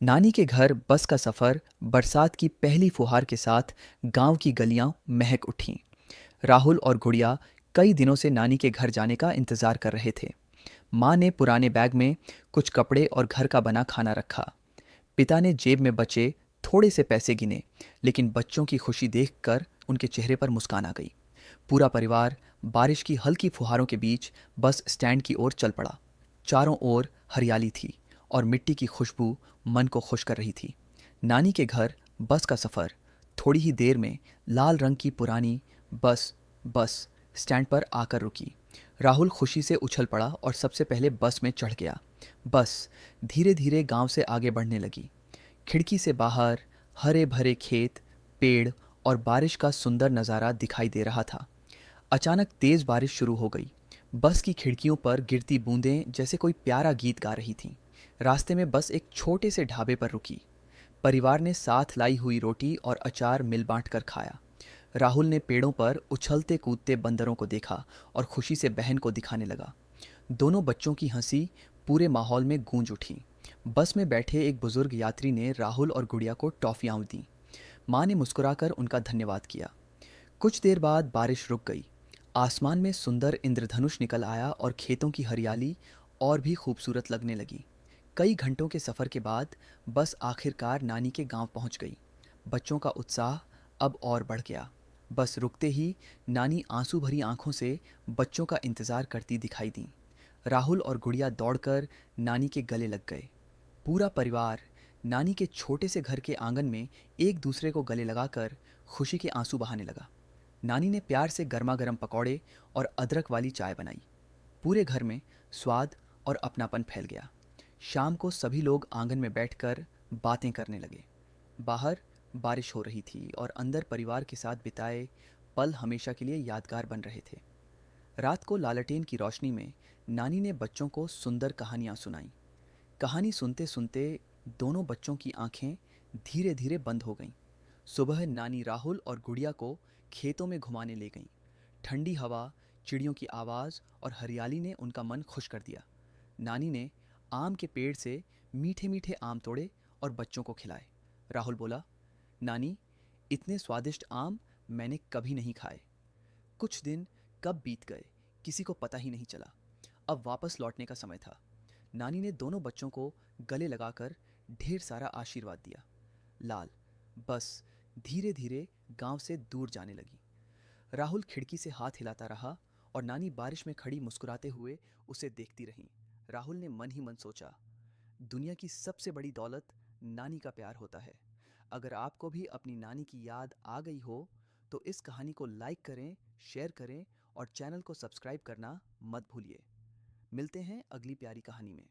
नानी के घर बस का सफर बरसात की पहली फुहार के साथ गांव की गलियां महक उठीं। राहुल और गुड़िया कई दिनों से नानी के घर जाने का इंतजार कर रहे थे। माँ ने पुराने बैग में कुछ कपड़े और घर का बना खाना रखा। पिता ने जेब में बचे थोड़े से पैसे गिने, लेकिन बच्चों की खुशी देखकर उनके चेहरे पर मुस्कान आ गई। पूरा परिवार बारिश की हल्की फुहारों के बीच बस स्टैंड की ओर चल पड़ा। चारों ओर हरियाली थी और मिट्टी की खुशबू मन को खुश कर रही थी। नानी के घर बस का सफ़र थोड़ी ही देर में लाल रंग की पुरानी बस बस स्टैंड पर आकर रुकी। राहुल खुशी से उछल पड़ा और सबसे पहले बस में चढ़ गया। बस धीरे धीरे गांव से आगे बढ़ने लगी। खिड़की से बाहर हरे भरे खेत, पेड़ और बारिश का सुंदर नज़ारा दिखाई दे रहा था। अचानक तेज बारिश शुरू हो गई। बस की खिड़कियों पर गिरती बूंदें जैसे कोई प्यारा गीत गा रही थीं। रास्ते में बस एक छोटे से ढाबे पर रुकी। परिवार ने साथ लाई हुई रोटी और अचार मिल बांट कर खाया। राहुल ने पेड़ों पर उछलते कूदते बंदरों को देखा और खुशी से बहन को दिखाने लगा। दोनों बच्चों की हंसी पूरे माहौल में गूंज उठी। बस में बैठे एक बुजुर्ग यात्री ने राहुल और गुड़िया को टॉफियाँ दी। माँ ने मुस्कुराकर उनका धन्यवाद किया। कुछ देर बाद बारिश रुक गई। आसमान में सुंदर इंद्रधनुष निकल आया और खेतों की हरियाली और भी खूबसूरत लगने लगी। कई घंटों के सफ़र के बाद बस आखिरकार नानी के गांव पहुंच गई। बच्चों का उत्साह अब और बढ़ गया। बस रुकते ही नानी आंसू भरी आंखों से बच्चों का इंतज़ार करती दिखाई दी। राहुल और गुड़िया दौड़कर नानी के गले लग गए। पूरा परिवार नानी के छोटे से घर के आंगन में एक दूसरे को गले लगाकर खुशी के आंसू बहाने लगा। नानी ने प्यार से गर्मा गर्म पकौड़े और अदरक वाली चाय बनाई। पूरे घर में स्वाद और अपनापन फैल गया। शाम को सभी लोग आंगन में बैठकर बातें करने लगे। बाहर बारिश हो रही थी और अंदर परिवार के साथ बिताए पल हमेशा के लिए यादगार बन रहे थे। रात को लालटेन की रोशनी में नानी ने बच्चों को सुंदर कहानियाँ सुनाईं। कहानी सुनते सुनते दोनों बच्चों की आंखें धीरे धीरे बंद हो गईं। सुबह नानी राहुल और गुड़िया को खेतों में घुमाने ले गईं। ठंडी हवा, चिड़ियों की आवाज़ और हरियाली ने उनका मन खुश कर दिया। नानी ने आम के पेड़ से मीठे मीठे आम तोड़े और बच्चों को खिलाए। राहुल बोला, नानी, इतने स्वादिष्ट आम मैंने कभी नहीं खाए। कुछ दिन कब बीत गए किसी को पता ही नहीं चला। अब वापस लौटने का समय था। नानी ने दोनों बच्चों को गले लगाकर ढेर सारा आशीर्वाद दिया। लाल बस धीरे धीरे गांव से दूर जाने लगी। राहुल खिड़की से हाथ हिलाता रहा और नानी बारिश में खड़ी मुस्कुराते हुए उसे देखती रहीं। राहुल ने मन ही मन सोचा, दुनिया की सबसे बड़ी दौलत नानी का प्यार होता है। अगर आपको भी अपनी नानी की याद आ गई हो तो इस कहानी को लाइक करें, शेयर करें और चैनल को सब्सक्राइब करना मत भूलिए। मिलते हैं अगली प्यारी कहानी में।